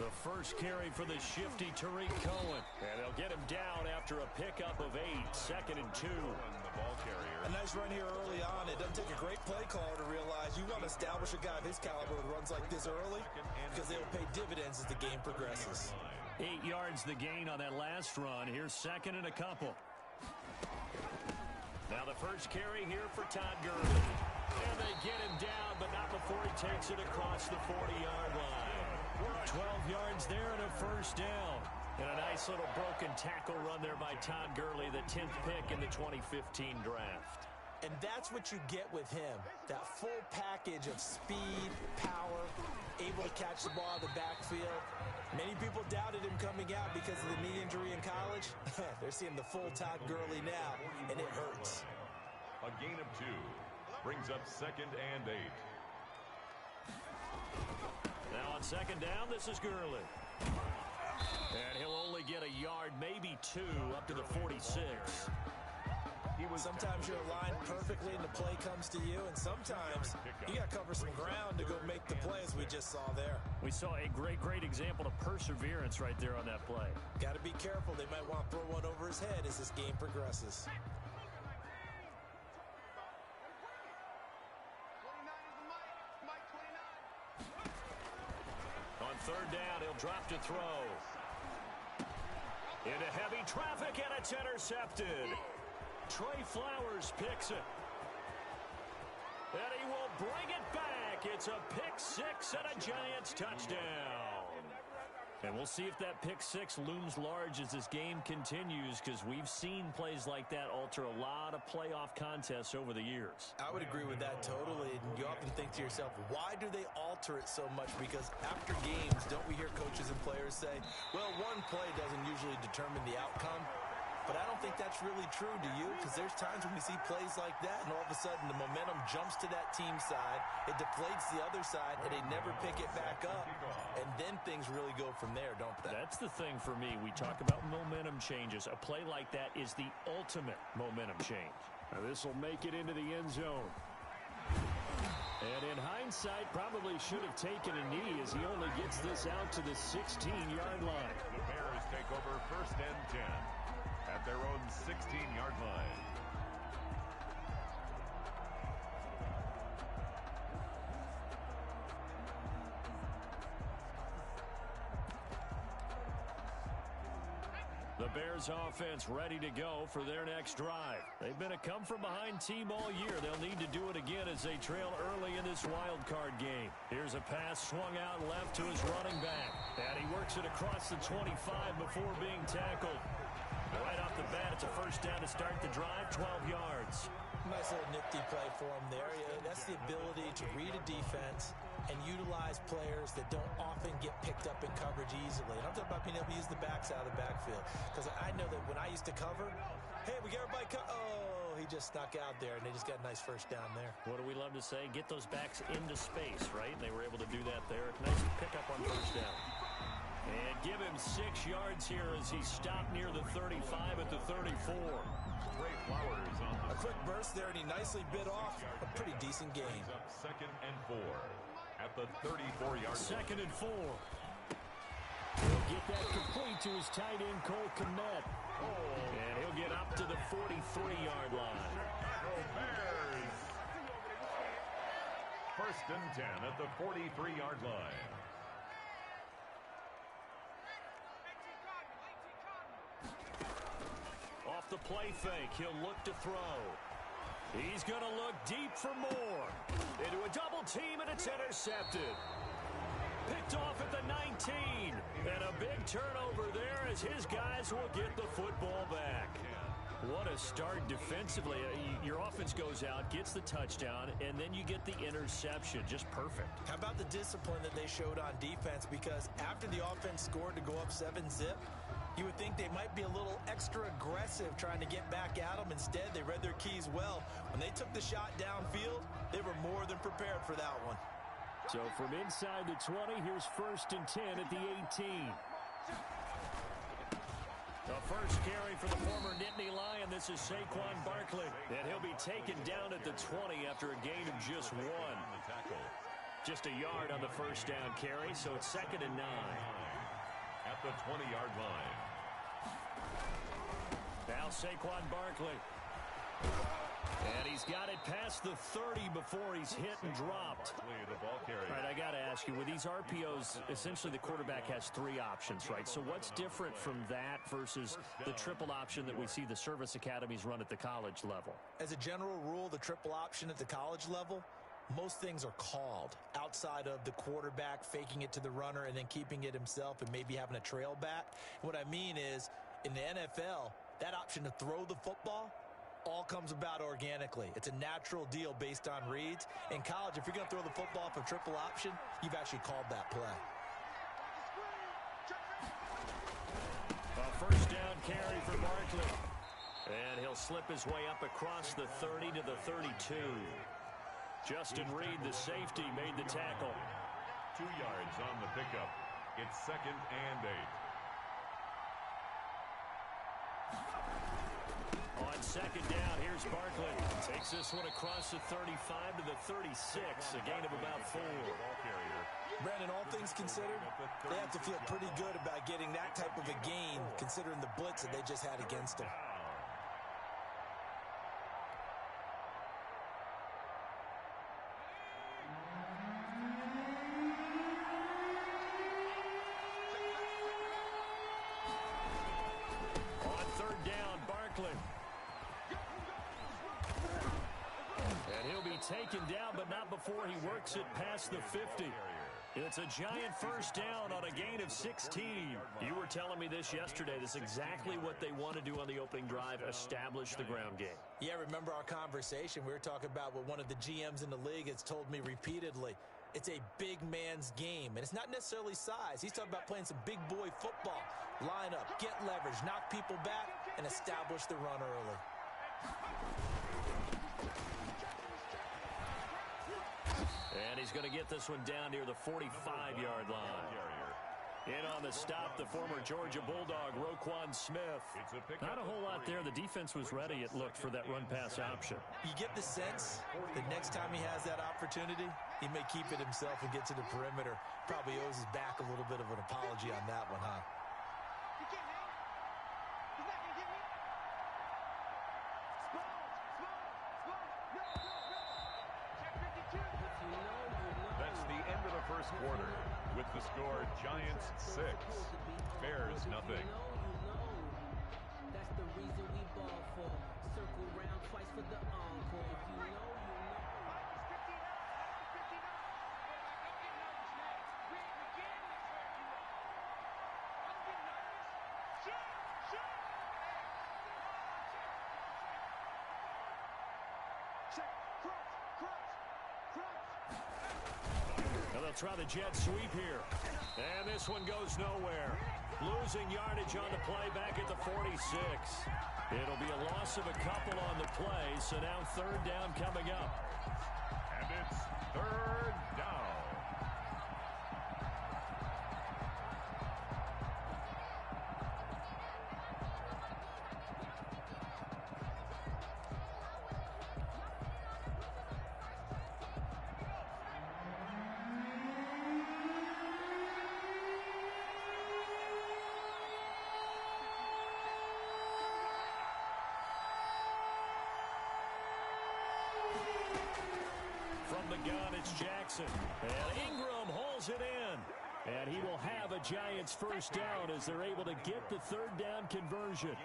The first carry for the shifty Tariq Cohen. And they'll get him down after a pickup of 8, 2nd and 2. The ball carrier. A nice run here early on. It doesn't take a great play caller to realize you want to establish a guy of his caliber with runs like this early because they'll pay dividends as the game progresses. 8 yards the gain on that last run. Here's 2nd and a couple. Now the first carry here for Todd Gurley. And they get him down, but not before he takes it across the 40-yard line. 12 yards there and a first down. And a nice little broken tackle run there by Todd Gurley, the 10th pick in the 2015 draft. And that's what you get with him, that full package of speed, power, able to catch the ball out of the backfield. Many people doubted him coming out because of the knee injury in college. They're seeing the full Todd Gurley now, and it hurts. A gain of 2 brings up 2nd and 8. Now on 2nd down, this is Gurley. And he'll only get a yard, maybe 2, up to the 46. Sometimes you're aligned perfectly and the play comes to you, and sometimes you got to cover some ground to go make the play, as we just saw there. We saw a great example of perseverance right there on that play. Got to be careful. They might want to throw one over his head as this game progresses. On 3rd down, he'll drop to throw. Into heavy traffic, and it's intercepted. Trey Flowers picks it. And he will bring it back. It's a pick 6 and a Giants touchdown. And we'll see if that pick 6 looms large as this game continues, because we've seen plays like that alter a lot of playoff contests over the years. I would agree with that totally. And you often think to yourself, why do they alter it so much? Because after games, don't we hear coaches and players say, well, one play doesn't usually determine the outcome? But I don't think that's really true, do you? Because there's times when we see plays like that, and all of a sudden the momentum jumps to that team side, it deflates the other side, and they never pick it back up. And then things really go from there, don't they? That's the thing for me. We talk about momentum changes. A play like that is the ultimate momentum change. Now this will make it into the end zone. And in hindsight, probably should have taken a knee as he only gets this out to the 16-yard line. The Bears take over 1st and 10 at their own 16-yard line. The Bears offense ready to go for their next drive. They've been a come-from-behind team all year. They'll need to do it again as they trail early in this wild card game. Here's a pass swung out left to his running back. And he works it across the 25 before being tackled. Right off the bat, it's a first down to start the drive, 12 yards. Nice little nifty play for him there. That's the ability to read a defense and utilize players that don't often get picked up in coverage easily. And I'm talking about being able to use the backs out of the backfield. Because I know that when I used to cover, hey, we got everybody oh, he just snuck out there, and they just got a nice first down there. What do we love to say? Get those backs into space, right? And they were able to do that there. Nice pickup on first down. And give him 6 yards here as he stopped near the 35 at the 34. Trey Flowers on a quick burst there, and he nicely bit off a pretty decent gain. 2nd and 4 at the 34-yard line. 2nd and 4. He'll get that complete to his tight end, Cole Kmet. And he'll get up to the 43-yard line. Bears. 1st and 10 at the 43-yard line. Off the play fake, he'll look to throw. He's going to look deep for more. Into a double team, and it's intercepted. Picked off at the 19. And a big turnover there as his guys will get the football back. What a start defensively. Your offense goes out, gets the touchdown, and then you get the interception. Just perfect. How about the discipline that they showed on defense? Because after the offense scored to go up 7-zip, you would think they might be a little extra aggressive trying to get back at them. Instead, they read their keys well. When they took the shot downfield, they were more than prepared for that one. So from inside the 20, here's 1st and 10 at the 18. The first carry for the former Nittany Lion. This is Saquon Barkley. And he'll be taken down at the 20 after a gain of just 1. Just a yard on the first down carry, so it's 2nd and 9. at the 20-yard line. Now Saquon Barkley. And he's got it past the 30 before he's hit and dropped. The ball carrier. All right, I got to ask you, with these RPOs, essentially the quarterback has 3 options, right? So what's different from that versus the triple option that we see the service academies run at the college level? As a general rule, the triple option at the college level, most things are called outside of the quarterback faking it to the runner and then keeping it himself and maybe having a trail back. What I mean is, in the NFL, that option to throw the football all comes about organically. It's a natural deal based on reads. In college, if you're going to throw the football off a triple option, you've actually called that play. A first down carry for Barkley. And he'll slip his way up across the 30 to the 32. Justin Reed, the safety, made the tackle. 2 yards on the pickup. It's 2nd and 8. On 2nd down, here's Barkley. Takes this one across the 35 to the 36, a gain of about 4. Brandon, all things considered, they have to feel pretty good about getting that type of a gain considering the blitz that they just had against them. On 3rd down, Barkley. And he'll be taken down, but not before he works it past the 50. It's a giant first down on a gain of 16. You were telling me this yesterday. This is exactly what they want to do on the opening drive, establish the ground game. Yeah, remember our conversation? We were talking about what one of the GMs in the league has told me repeatedly. It's a big man's game, and it's not necessarily size. He's talking about playing some big boy football. Line up, get leverage, knock people back, and establish the run early. And he's going to get this one down near the 45-yard line. In on the stop, the former Georgia Bulldog, Roquan Smith. Not a whole lot there. The defense was ready, it looked, for that run-pass option. You get the sense that next time he has that opportunity, he may keep it himself and get to the perimeter. Probably owes his back a little bit of an apology on that one, huh? That's the end of the first quarter. With the score, Giants 6, Bears nothing. That's the reason we ball for. Circle round twice for the encore. You know. Now they'll try the jet sweep here. And this one goes nowhere. Losing yardage on the play back at the 46. It'll be a loss of a couple on the play, so now 3rd down coming up. And it's 3rd down. From the gun, it's Jackson. And Ingram holds it in. And he will have a Giants first down as they're able to get the 3rd down conversion.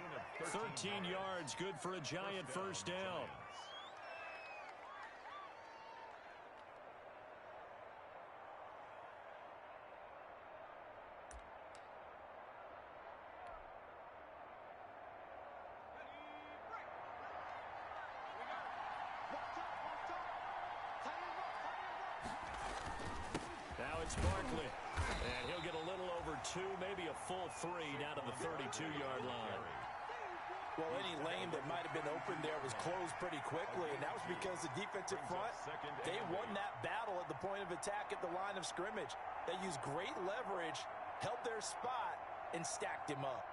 13 yards, good for a Giant first down. Now it's Barkley. And he'll get a little over 2, maybe a full 3 down to the 32-yard line. Well, any lane that might have been open there was closed pretty quickly, and that was because the defensive front, they won that battle at the point of attack at the line of scrimmage. They used great leverage, held their spot, and stacked him up.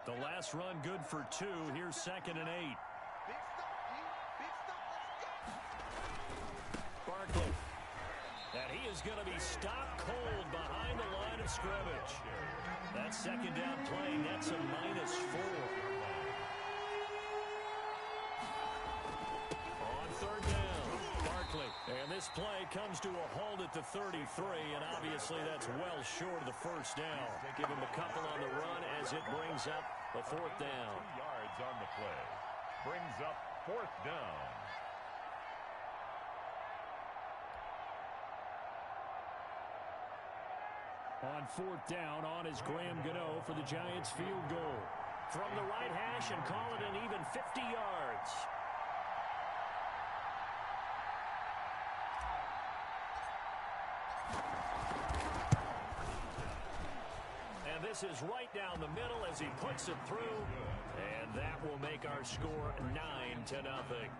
The last run good for 2. Here's 2nd and 8. Barkley. And he is going to be stopped cold behind the line of scrimmage. That 2nd down play nets a -4. On 3rd down, Barkley. And this play comes to a halt at the 33, and obviously that's well short of the 1st down. Give him a couple on the run as it brings up a 4th down. 2 yards on the play. Brings up 4th down. On 4th down, on is Graham Gano for the Giants field goal. From the right hash and call it an even 50 yards. And this is right down the middle as he puts it through. And that will make our score 9-0.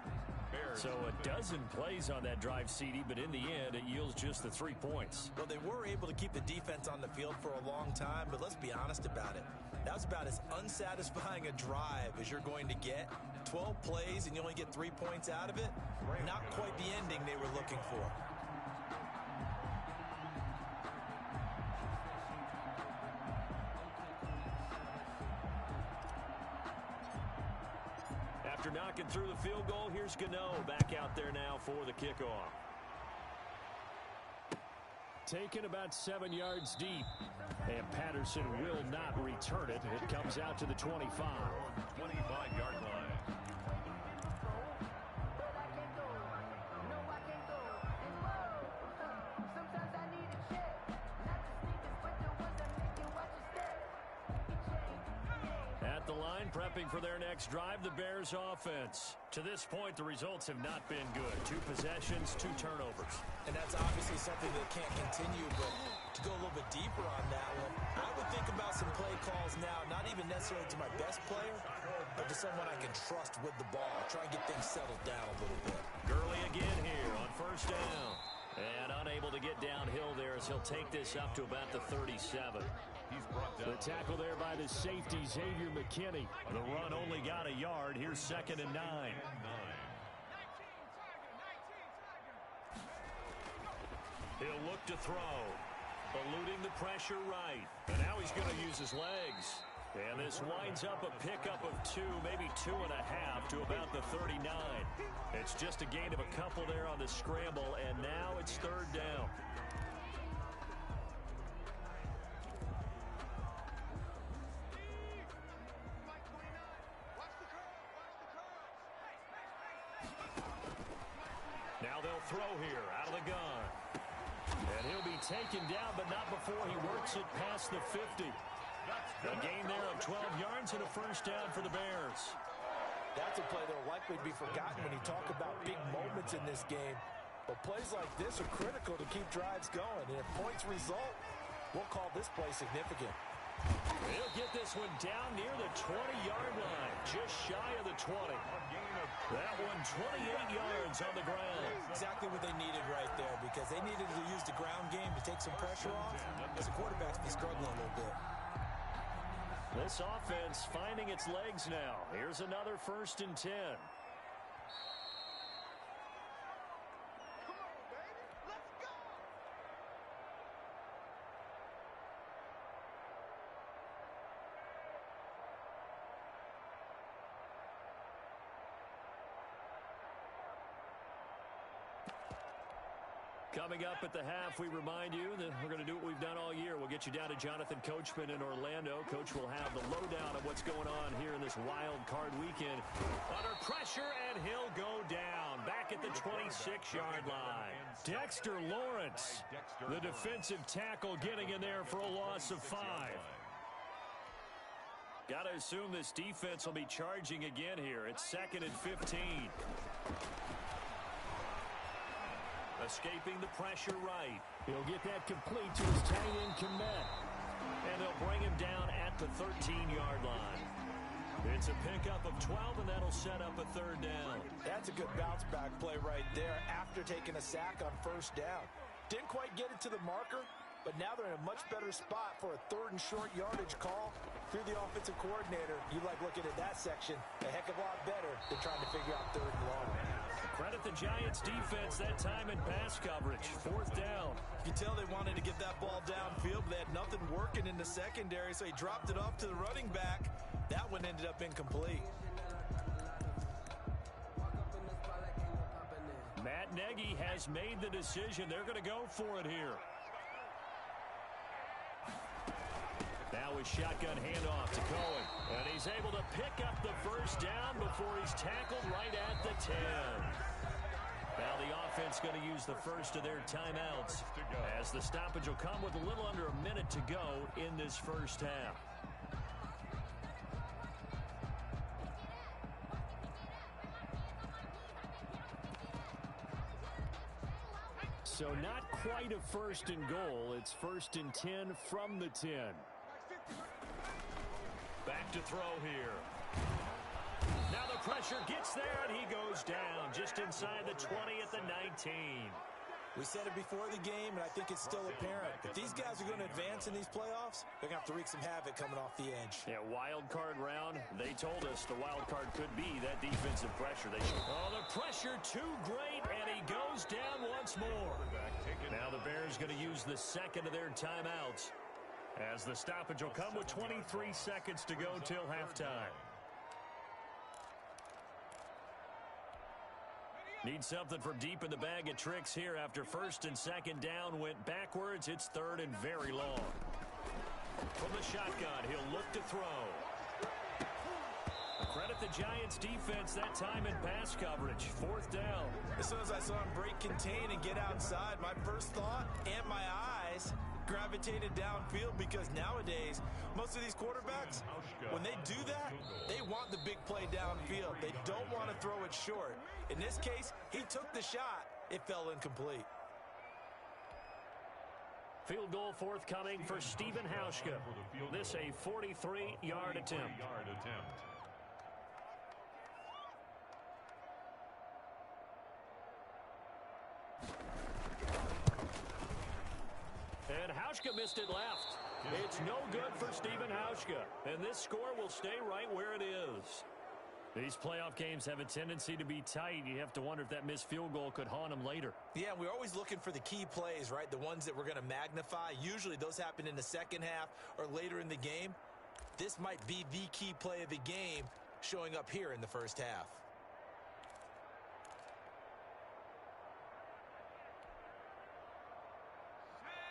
So a dozen plays on that drive, CD, but in the end, it yields just the 3 points. Well, they were able to keep the defense on the field for a long time, but let's be honest about it. That was about as unsatisfying a drive as you're going to get. 12 plays and you only get 3 points out of it. Not quite the ending they were looking for. After knocking through the field goal, here's Gano back out there now for the kickoff. Taken about 7 yards deep. And Patterson will not return it. It comes out to the 25. 25-yard line. At the line, prepping for their next drive, the Bears offense. To this point, the results have not been good. 2 possessions, 2 turnovers. And that's obviously something that can't continue, but to go a little bit deeper on that one, I would think about some play calls now, not even necessarily to my best player, but to someone I can trust with the ball. Try and get things settled down a little bit. Gurley again here on 1st down. And unable to get downhill there as he'll take this up to about the 37. He's brought down. The tackle there by the safety, Xavier McKinney. The run only got a yard. Here's 2nd and 9. He'll look to throw. Eluding the pressure right. And now he's going to use his legs. And this winds up a pickup of 2, maybe 2.5 to about the 39. It's just a gain of a couple there on the scramble, and now it's 3rd down. Now they'll throw here out of the gun. And he'll be taken down, but not before he works it past the 50. A gain there of 12 yards and a 1st down for the Bears. That's a play that will likely be forgotten when you talk about big moments in this game. But plays like this are critical to keep drives going. And if points result, we'll call this play significant. He'll get this one down near the 20-yard line, just shy of the 20. That one 28 yards on the ground. Exactly what they needed right there, because they needed to use the ground game to take some pressure off, as the quarterback's been struggling a little bit. This offense finding its legs now. Here's another 1st and 10. Coming up at the half, we remind you that we're going to do what we've done all year. We'll get you down to Jonathan Coachman in Orlando. Coach will have the lowdown of what's going on here in this wild card weekend. Under pressure, and he'll go down. Back at the 26-yard line. Dexter Lawrence, the defensive tackle, getting in there for a loss of 5. Got to assume this defense will be charging again here. It's 2nd and 15. Escaping the pressure right. He'll get that complete to his tight end, Kmet. And they'll bring him down at the 13-yard line. It's a pickup of 12, and that'll set up a 3rd down. That's a good bounce-back play right there after taking a sack on 1st down. Didn't quite get it to the marker, but now they're in a much better spot for a 3rd and short yardage call. If you're the offensive coordinator, you like looking at that section a heck of a lot better than trying to figure out third and long. Credit the Giants defense that time in pass coverage. Fourth down. You can tell they wanted to get that ball downfield, but they had nothing working in the secondary, so he dropped it off to the running back. That one ended up incomplete. Matt Nagy has made the decision. They're going to go for it here. Now his shotgun handoff to Cohen. And he's able to pick up the first down before he's tackled right at the 10. Now the offense going to use the first of their timeouts, as the stoppage will come with a little under a minute to go in this first half. So not quite a first and goal. It's first and 10 from the 10. Back to throw here. Now the pressure gets there, and he goes down just inside the 20 at the 19. We said it before the game, and I think it's still apparent. If these guys are going to advance in these playoffs, they're going to have to wreak some havoc coming off the edge. Yeah, wild card round. They told us the wild card could be that defensive pressure. Oh, the pressure too great, and he goes down once more. Now the Bears going to use the second of their timeouts, as the stoppage will come with 23 seconds to go till halftime. Need something from deep in the bag of tricks here after first and second down went backwards. It's third and very long. From the shotgun, he'll look to throw. Credit the Giants defense that time in pass coverage. Fourth down. As soon as I saw him break contain and get outside, my first thought and my eyes gravitated downfield, because nowadays most of these quarterbacks, when they do that, they want the big play downfield. They don't want to throw it short. In this case, he took the shot. It fell incomplete. Field goal forthcoming for Stephen Hauschka. This a 43-yard attempt. And Hauschka missed it left. It's no good for Stephen Hauschka. And this score will stay right where it is. These playoff games have a tendency to be tight. You have to wonder if that missed field goal could haunt them later. Yeah, we're always looking for the key plays, right? The ones that we're going to magnify. Usually those happen in the second half or later in the game. This might be the key play of the game showing up here in the first half.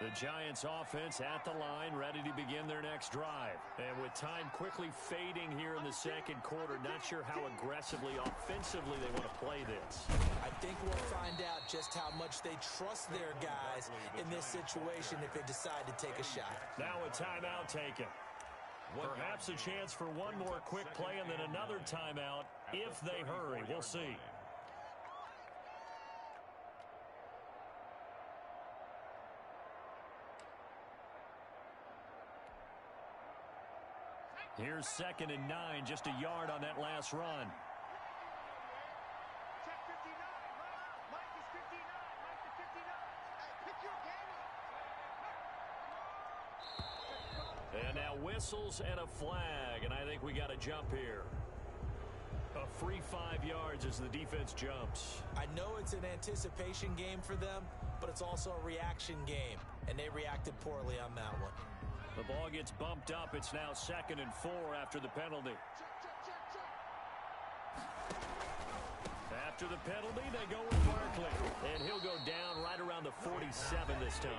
The Giants offense at the line, ready to begin their next drive. And with time quickly fading here in the second quarter, not sure how aggressively, offensively they want to play this. I think we'll find out just how much they trust their guys in this situation if they decide to take a shot. Now a timeout taken. Perhaps a chance for one more quick play and then another timeout if they hurry. We'll see. Here's 2nd and 9, just a yard on that last run. And now whistles and a flag, and I think we got a jump here. A free 5 yards as the defense jumps. I know it's an anticipation game for them, but it's also a reaction game, and they reacted poorly on that one. The ball gets bumped up. It's now 2nd and 4 after the penalty. After the penalty, they go with Barkley. And he'll go down right around the 47 this time.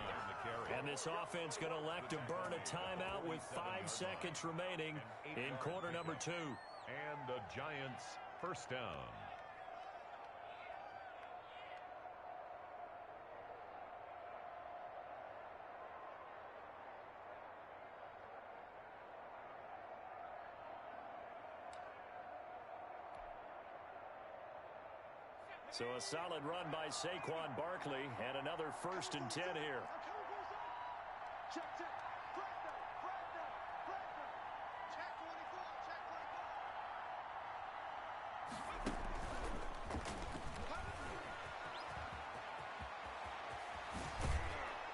And this offense going to elect to burn a timeout with 5 seconds remaining in quarter number 2. And the Giants first down. So a solid run by Saquon Barkley and another 1st and 10 here.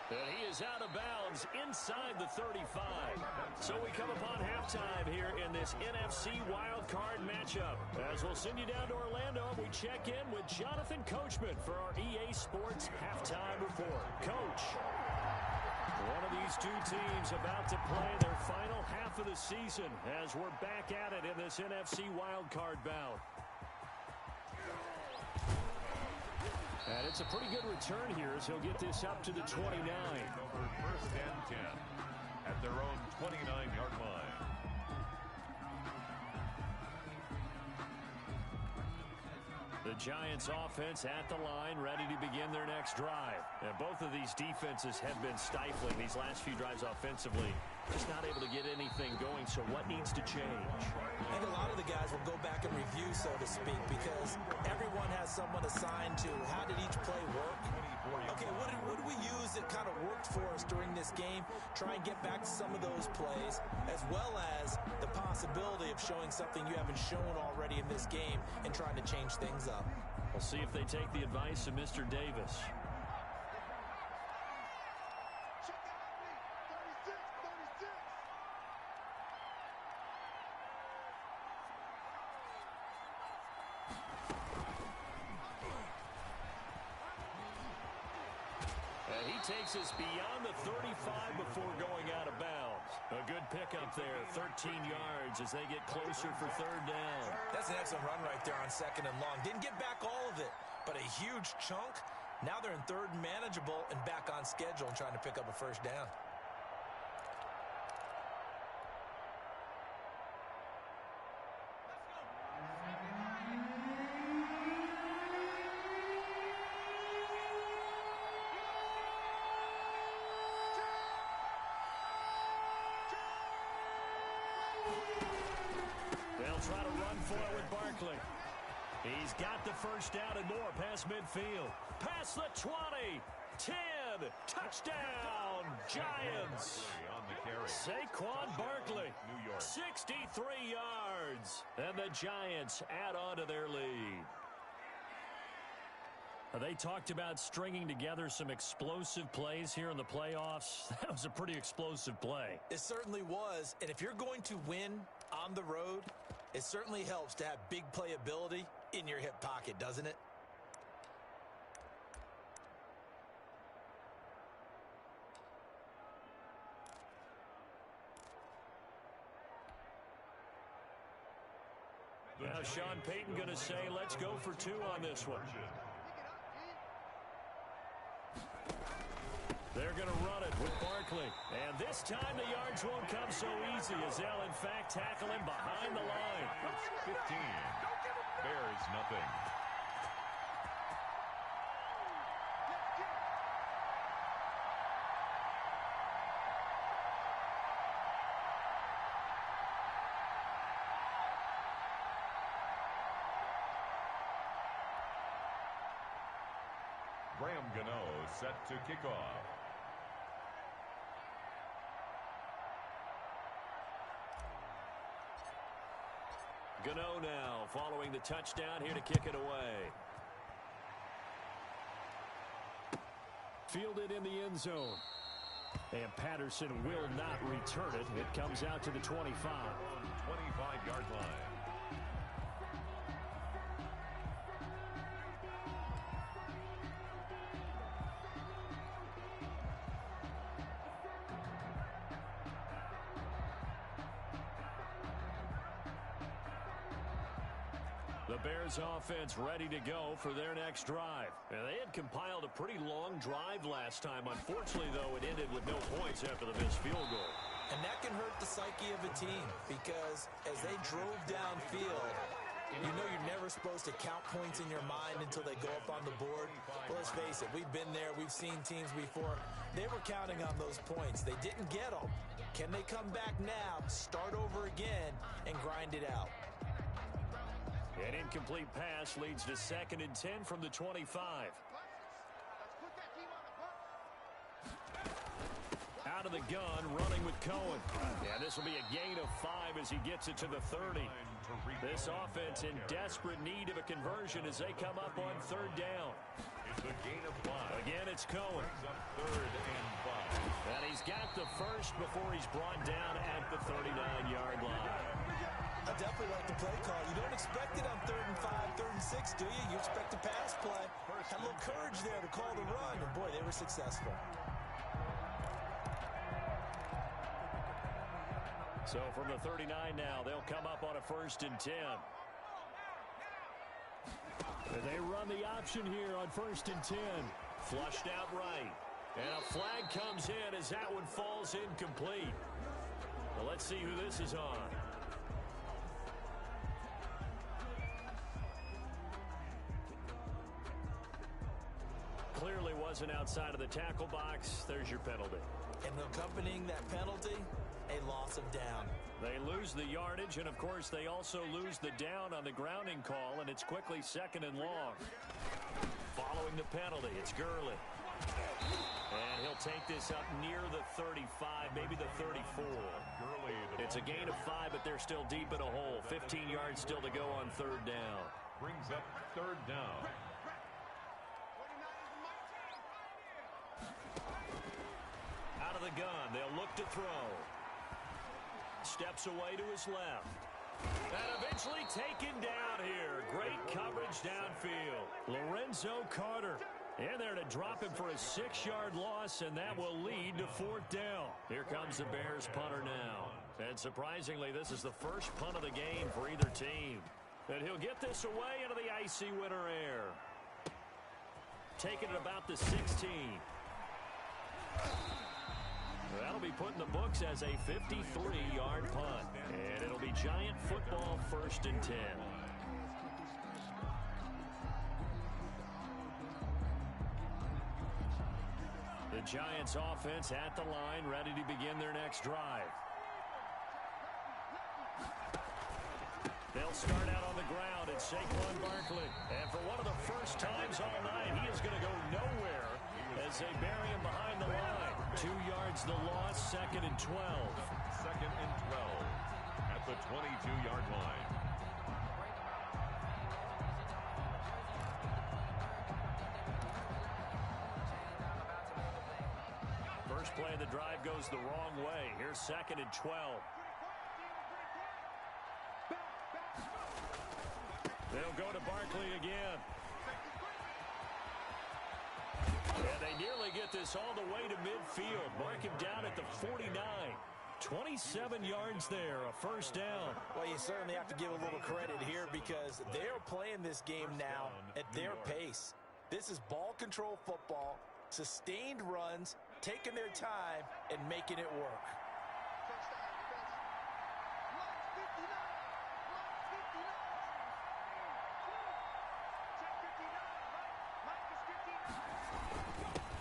And he is is out of bounds inside the 35. So we come upon halftime here in this NFC wildcard matchup. As we'll send you down to Orlando, we check in with Jonathan Coachman for our EA Sports Halftime Report. Coach, one of these two teams about to play their final half of the season as we're back at it in this NFC wildcard bout. And it's a pretty good return here as he'll get this up to the 29. Over first and 10 at their own 29-yard line. The Giants offense at the line, ready to begin their next drive. And both of these defenses have been stifling these last few drives offensively. Just not able to get anything going, so what needs to change? I think a lot of the guys will go back and review, so to speak, because everyone has someone assigned to how did each play work. Okay, what did we use that kind of worked for us during this game? Try and get back to some of those plays, as well as the possibility of showing something you haven't shown already in this game and trying to change things up. We'll see if they take the advice of Mr. Davis. Takes us beyond the 35 before going out of bounds. A good pickup there, 13 yards as they get closer for third down. That's an excellent run right there on second and long. Didn't get back all of it, but a huge chunk. Now they're in third and manageable and back on schedule and trying to pick up a first down. Try to run for it with Barkley. He's got the first down and more past midfield. Past the 20. 10. Touchdown, Giants. On the carry. Saquon Barkley, New York. 63 yards. And the Giants add on to their lead. They talked about stringing together some explosive plays here in the playoffs. That was a pretty explosive play. It certainly was. And if you're going to win on the road, it certainly helps to have big playability in your hip pocket, doesn't it? Now Sean Payton going to say, let's go for two on this one. They're going to run it with Barkley. And this time the yards won't come so easy as they'll, in fact, tackle him behind the line. 15. Bears nothing. Graham Gano set to kick off. Gano now following the touchdown here to kick it away. Fielded in the end zone. And Patterson will not return it. It comes out to the 25. 25-yard line. The Bears offense ready to go for their next drive. And they had compiled a pretty long drive last time. Unfortunately, though, it ended with no points after the missed field goal. And that can hurt the psyche of a team because as they drove downfield, you know you're never supposed to count points in your mind until they go up on the board. Well, let's face it, we've been there. We've seen teams before. They were counting on those points. They didn't get them. Can they come back now, start over again, and grind it out? An incomplete pass leads to 2nd and 10 from the 25. Out of the gun, running with Cohen. Yeah, this will be a gain of 5 as he gets it to the 30. This offense in desperate need of a conversion as they come up on 3rd down. It's a gain of 5. Again, it's Cohen. Brings up 3rd and 5. And he's got the first before he's brought down at the 39-yard line. I definitely like the play call. You don't expect it on 3rd and 5, 3rd and 6, do you? You expect a pass play. Had a little courage there to call the run, and boy, they were successful. So from the 39 now, they'll come up on a 1st and 10. And they run the option here on 1st and 10. Flushed out right. And a flag comes in as that one falls incomplete. Well, let's see who this is on. Clearly wasn't outside of the tackle box. There's your penalty. And accompanying that penalty, a loss of down. They lose the yardage, and of course they also lose the down on the grounding call, and it's quickly 2nd and long. Following the penalty, it's Gurley. And he'll take this up near the 35, maybe the 34. It's a gain of 5, but they're still deep in a hole. 15 yards still to go on 3rd down. Brings up 3rd down. Out of the gun, they'll look to throw. Steps away to his left. And eventually taken down here. Great coverage downfield. Lorenzo Carter in there to drop him for a 6-yard loss, and that will lead to 4th down. Here comes the Bears punter now. And surprisingly, this is the first punt of the game for either team. And he'll get this away into the icy winter air. Taking it about the 16. That'll be put in the books as a 53-yard punt. And it'll be Giant football 1st and 10. The Giants offense at the line, ready to begin their next drive. They'll start out on the ground at Saquon Barkley. And for one of the first times all night, he is going to go nowhere as they bury him behind the line. 2 yards the loss, 2nd and 12. 2nd and 12 at the 22-yard line. First play of the drive goes the wrong way. Here's 2nd and 12. They'll go to Barkley again. And they nearly get this all the way to midfield. Mark him down at the 49. 27 yards there, a 1st down. Well, you certainly have to give a little credit here because they're playing this game now at their pace. This is ball control football, sustained runs, taking their time, and making it work.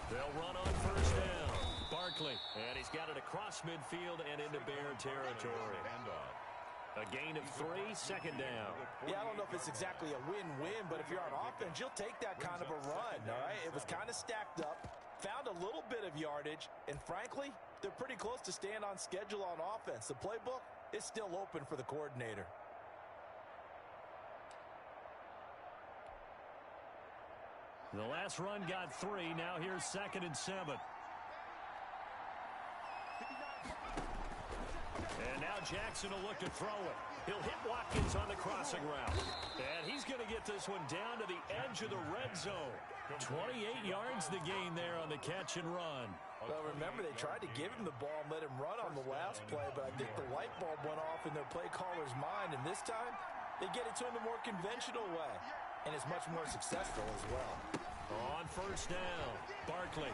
They'll run on 1st down. Barkley, and he's got it across midfield and into Bear territory. A gain of 3, 2nd down. Yeah, I don't know if it's exactly a win-win, but if you're on offense, you'll take that kind of a run, all right? It was kind of stacked up, found a little bit of yardage, and frankly, they're pretty close to staying on schedule on offense. The playbook is still open for the coordinator. The last run got 3. Now here's 2nd and 7. And now Jackson will look to throw it. He'll hit Watkins on the crossing route. And he's going to get this one down to the edge of the red zone. 28 yards the gain there on the catch and run. Well, remember, they tried to give him the ball and let him run on the last play, but I think the light bulb went off in their play caller's mind, and this time they get it to him the more conventional way. And it's much more successful as well. On 1st down, Barkley.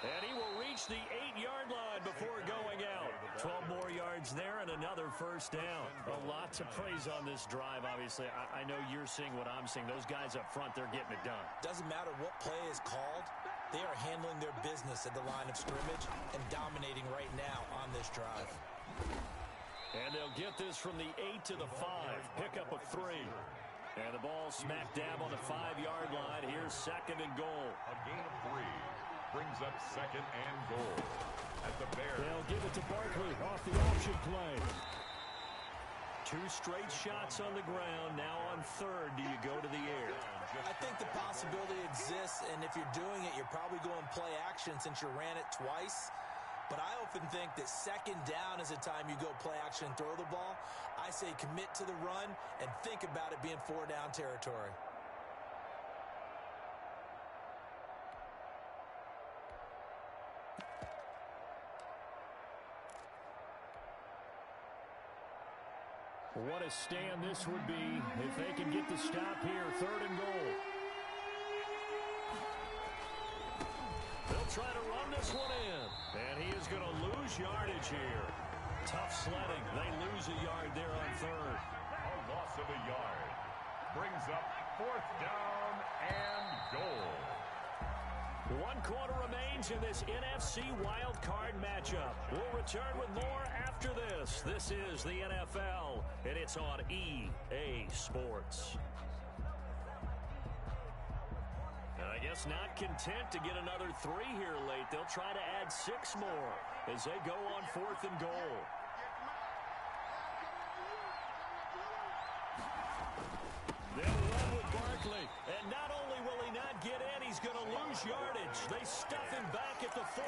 And he will reach the 8-yard line before going out. 12 more yards there and another 1st down. A lot to praise on this drive, obviously. I know you're seeing what I'm seeing. Those guys up front, they're getting it done. Doesn't matter what play is called. They are handling their business at the line of scrimmage and dominating right now on this drive. And they'll get this from the 8 to the 5. Pickup of 3. And the ball smack dab on the 5-yard line. Here's 2nd and goal. A gain of 3 brings up 2nd and goal at the Bears. They'll give it to Barkley off the option play. 2 straight shots on the ground. Now on 3rd, do you go to the air? I think the possibility exists, and if you're doing it, you're probably going play action since you ran it twice. But I often think that second down is a time you go play action and throw the ball. I say commit to the run and think about it being 4-down territory. What a stand this would be if they can get the stop here, 3rd and goal. They'll try to run this one in, and he is going to lose yardage here. Tough sledding. They lose a yard there on 3rd. A loss of a yard brings up 4th down and goal. 1 quarter remains in this NFC wildcard matchup. We'll return with more after this. This is the NFL, and it's on EA Sports. I guess not content to get another 3 here late. They'll try to add 6 more as they go on 4th and goal. They'll run with Barkley, and not only will he not get in, he's going to lose yardage. They stuff him back at the 4.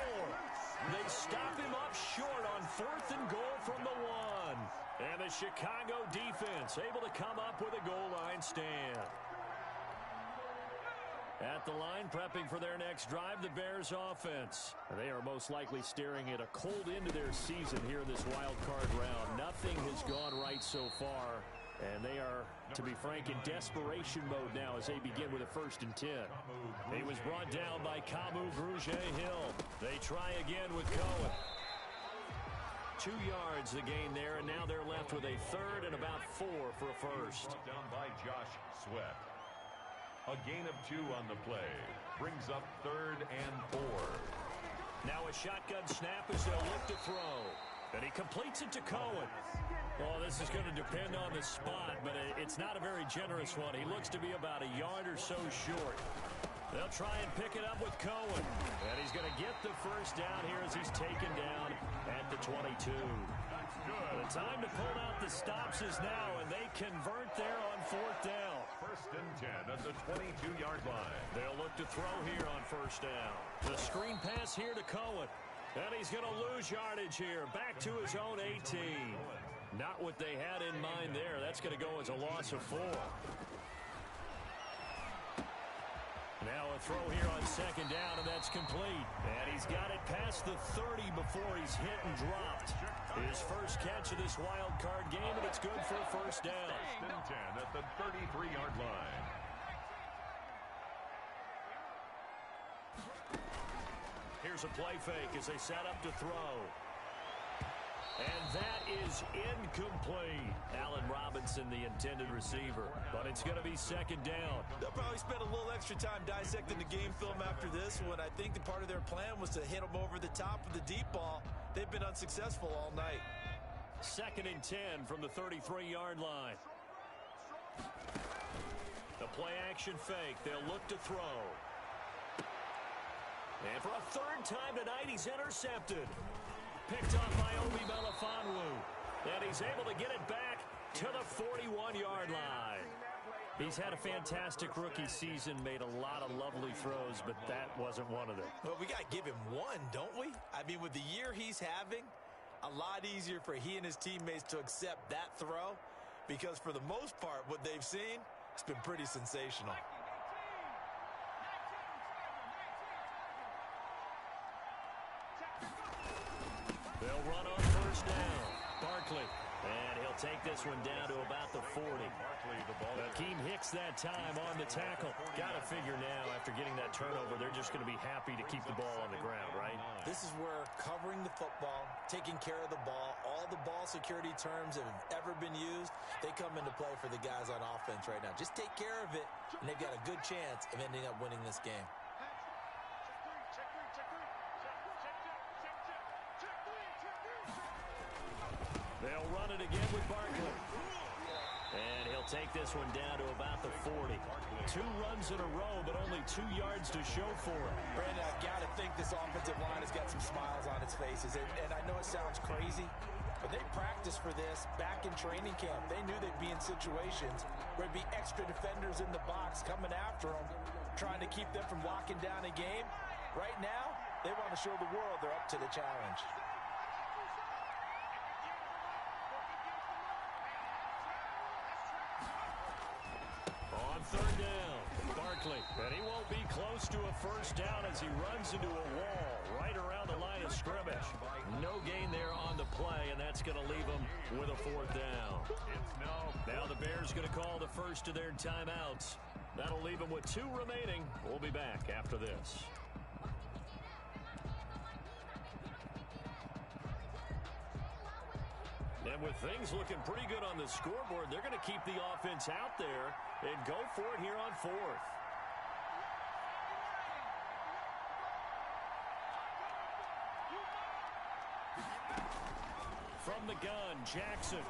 They stop him up short on 4th and goal from the 1. And the Chicago defense able to come up with a goal line stand. At the line, prepping for their next drive, the Bears offense. They are most likely staring at a cold end to their season here in this wild card round. Nothing has gone right so far. And they are, to be frank, in desperation mode now as they begin with a 1st and 10. He was brought down by Kamu Grugier-Hill. They try again with Cohen. 2 yards the gain there, and now they're left with a 3rd and about 4 for a 1st. Brought down by Josh Sweat. A gain of 2 on the play brings up 3rd and 4. Now a shotgun snap as they'll look to throw. And he completes it to Cohen. Well, this is going to depend on the spot, but it's not a very generous one. He looks to be about a yard or so short. They'll try and pick it up with Cohen. And he's going to get the 1st down here as he's taken down at the 22. The time to pull out the stops is now, and they convert there on 4th down. 1st and 10 at the 22-yard line. They'll look to throw here on 1st down. The screen pass here to Cohen. And he's going to lose yardage here. Back to his own 18. Not what they had in mind there. That's going to go as a loss of 4. Now a throw here on 2nd down, and that's complete. And he's got it past the 30 before he's hit and dropped. His first catch of this wild card game, and it's good for a 1st down. 1st and 10 at the 33-yard line. Here's a play fake as they set up to throw. And that is incomplete. Allen Robinson, the intended receiver. But it's going to be 2nd down. They'll probably spend a little extra time dissecting the game film after this one. I think the part of their plan was to hit them over the top with the deep ball. They've been unsuccessful all night. 2nd and 10 from the 33-yard line. The play action fake. They'll look to throw. And for a 3rd time tonight, he's intercepted. Picked off by Obi Melifonwu. And he's able to get it back to the 41-yard line. He's had a fantastic rookie season, made a lot of lovely throws, but that wasn't one of them. Well, we got to give him one, don't we? I mean, with the year he's having, a lot easier for he and his teammates to accept that throw, because for the most part, what they've seen, it's been pretty sensational. They'll run on 1st down. Barkley. And he'll take this one down to about the 40. Akeem Hicks that time on the tackle. Got to figure now, after getting that turnover, they're just going to be happy to keep the ball on the ground, right? This is where covering the football, taking care of the ball, all the ball security terms that have ever been used, they come into play for the guys on offense right now. Just take care of it, and they've got a good chance of ending up winning this game. They'll run it again with Barkley. And he'll take this one down to about the 40. 2 runs in a row, but only 2 yards to show for it. Brandon, I got to think this offensive line has got some smiles on its faces. And I know it sounds crazy, But they practiced for this back in training camp. They knew they'd be in situations where there'd be extra defenders in the box coming after them, trying to keep them from locking down a game. Right now, they want to show the world they're up to the challenge. On third down, Barkley. And he won't be close to a first down as he runs into a wall right around the line of scrimmage. No gain there on the play, and that's going to leave him with a fourth down. Now the Bears going to call the first of their timeouts. That'll leave them with 2 remaining. We'll be back after this. And with things looking pretty good on the scoreboard, they're going to keep the offense out there and go for it here on fourth. From the gun, Jackson.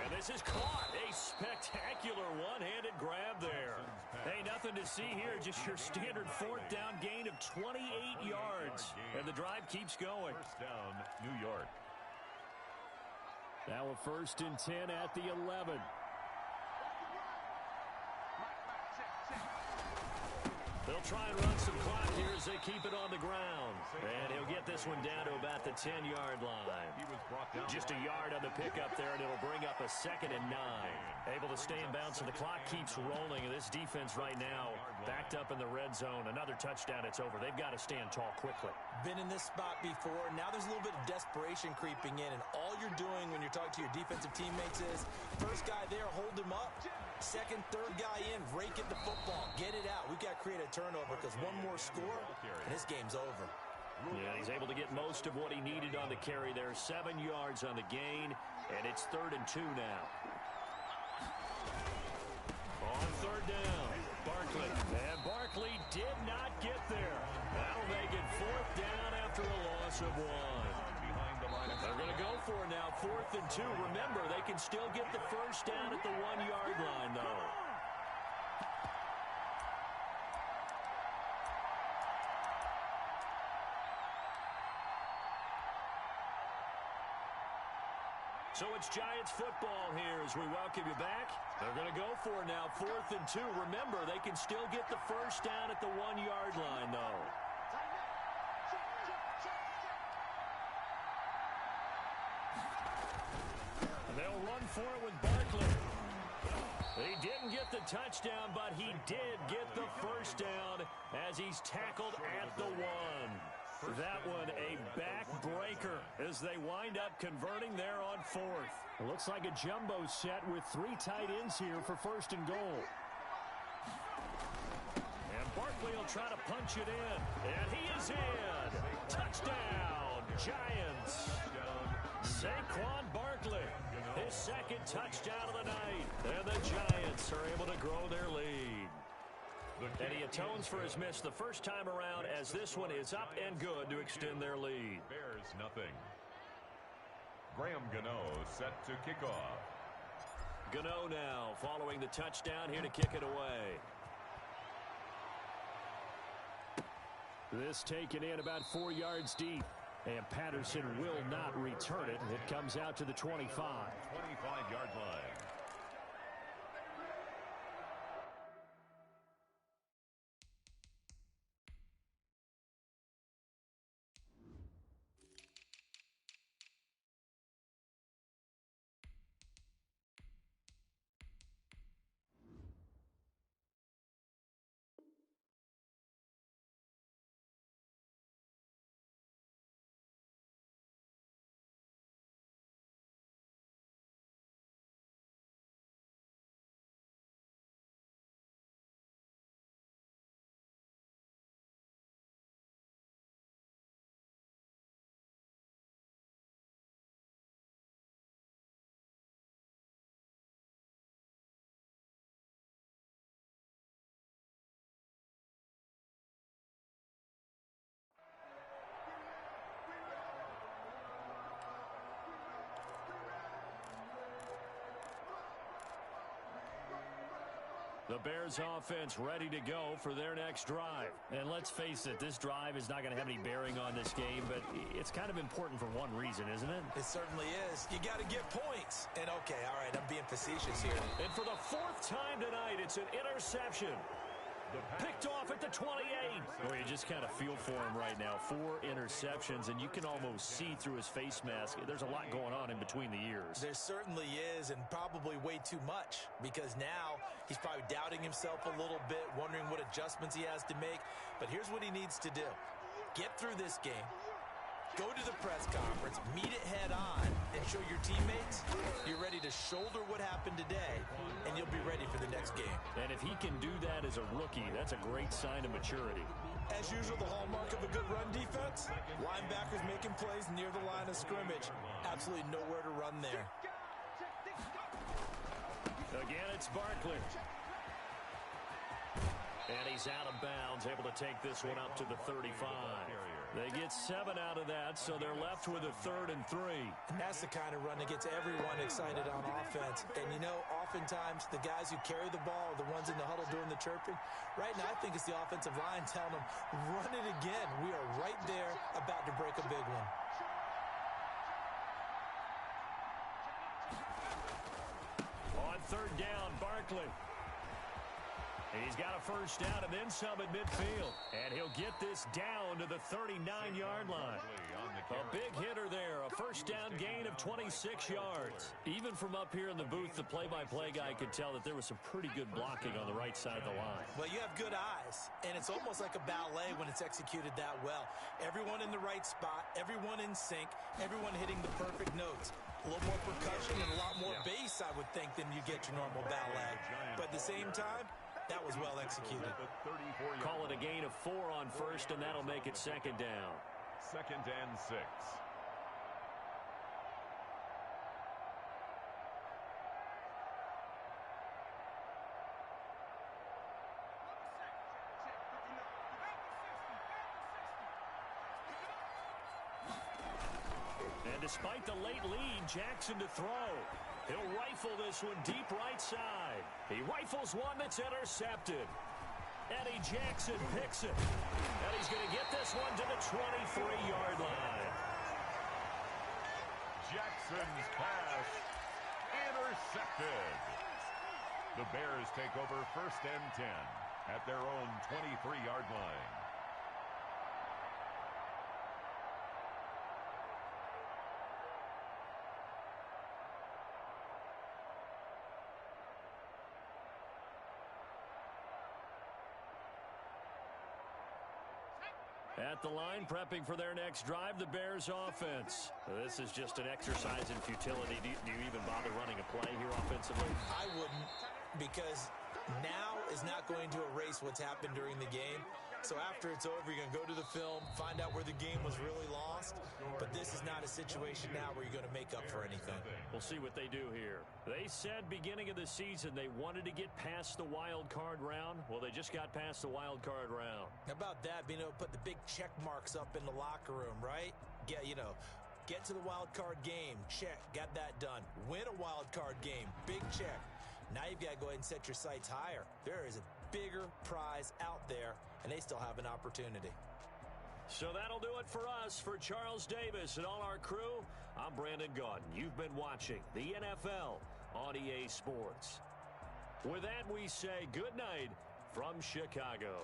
And this is caught. A spectacular one-handed grab there. Hey, nothing to see here. Just your standard fourth down gain of 28 yards. And the drive keeps going. First down, New York. Now a 1st and 10 at the 11. They'll try and run some clock here as they keep it on the ground. And he'll get this one down to about the 10-yard line. Just a yard on the pickup there, and it'll bring up a 2nd and 9. Able to stay in bounds, and the clock keeps rolling. And this defense right now backed up in the red zone. Another touchdown, it's over. They've got to stand tall quickly. Been in this spot before. Now there's a little bit of desperation creeping in, and all you're doing when you're talking to your defensive teammates is, first guy there, hold him up. Second, third guy in, rake at the football. Get it out. We've got to create a turnover because one more score, and this game's over. Yeah, he's able to get most of what he needed on the carry there. 7 yards on the gain, and it's 3rd and 2 now. On third down, Barkley. And Barkley did not get there. That'll make it 4th down after a loss of 1. They're going to go for it now, 4th and 2. Remember, they can still get the first down at the 1-yard line, though. So it's Giants football here as we welcome you back. They're going to go for it now, 4th and 2. Remember, they can still get the first down at the 1-yard line, though. They'll run for it with Barkley. He didn't get the touchdown, but he did get the first down as he's tackled at the 1. That one a backbreaker as they wind up converting there on 4th. It looks like a jumbo set with 3 tight ends here for 1st and goal. And Barkley will try to punch it in. And he is in. Touchdown, Giants. Saquon Barkley, his 2nd touchdown of the night. And the Giants are able to grow their lead. And he atones for his miss the first time around as this one is up and good to extend their lead. Bears nothing. Graham Gano set to kick off. Gano now following the touchdown here to kick it away. This taken in about 4 yards deep. And Patterson will not return it. It comes out to the 25. 25-yard line. The Bears offense ready to go for their next drive. And let's face it, this drive is not going to have any bearing on this game, but it's kind of important for one reason, isn't it? It certainly is. You got to get points. And okay, all right, I'm being facetious here. And for the 4th time tonight, it's an interception. Picked off at the 28. Well, you just kind of feel for him right now. 4 interceptions, and you can almost see through his face mask. There's a lot going on in between the ears. There certainly is, and probably way too much, because now he's probably doubting himself a little bit, wondering what adjustments he has to make. But here's what he needs to do. Get through this game. Go to the press conference, meet it head on, and show your teammates you're ready to shoulder what happened today, and you'll be ready for the next game. And if he can do that as a rookie, that's a great sign of maturity. As usual, the hallmark of a good run defense, linebackers making plays near the line of scrimmage. Absolutely nowhere to run there. Again, it's Barkley. And he's out of bounds, able to take this one up to the 35. They get 7 out of that, so they're left with a 3rd and 3. And that's the kind of run that gets everyone excited on offense. And, you know, oftentimes the guys who carry the ball are the ones in the huddle doing the chirping. Right now, I think it's the offensive line telling them, run it again. We are right there about to break a big one. On 3rd down, Barkley. He's got a 1st down and then some at midfield. And he'll get this down to the 39-yard line. A big hitter there. A 1st down gain of 26 yards. Even from up here in the booth, the play-by-play guy could tell that there was some pretty good blocking on the right side of the line. Well, you have good eyes, and it's almost like a ballet when it's executed that well. Everyone in the right spot, everyone in sync, everyone hitting the perfect notes. A little more percussion and a lot more bass, I would think, than you get your normal ballet. But at the same time, that was well executed. Call it a gain of 4 on 1st, and that'll make it 2nd down. 2nd and 6. And despite the late lead, Jackson to throw. He'll rifle this one deep right side. He rifles one that's intercepted. Eddie Jackson picks it. And he's going to get this one to the 23-yard line. Jackson's pass intercepted. The Bears take over 1st and 10 at their own 23-yard line. At the line, prepping for their next drive, the Bears offense. This is just an exercise in futility. Do you even bother running a play here offensively? I wouldn't, because now is not going to erase what's happened during the game. So after it's over, you're going to go to the film, find out where the game was really lost. But this is not a situation now where you're going to make up for anything. We'll see what they do here. They said beginning of the season they wanted to get past the wild card round. Well, they just got past the wild card round. How about that, being able to put the big check marks up in the locker room, right? Get to the wild card game, check, got that done. Win a wild card game, big check. Now you've got to go ahead and set your sights higher. There is a bigger prize out there, and they still have an opportunity. So that'll do it for us. For Charles Davis and all our crew, I'm Brandon Gaudin. You've been watching the NFL on EA Sports. With that, we say good night from Chicago.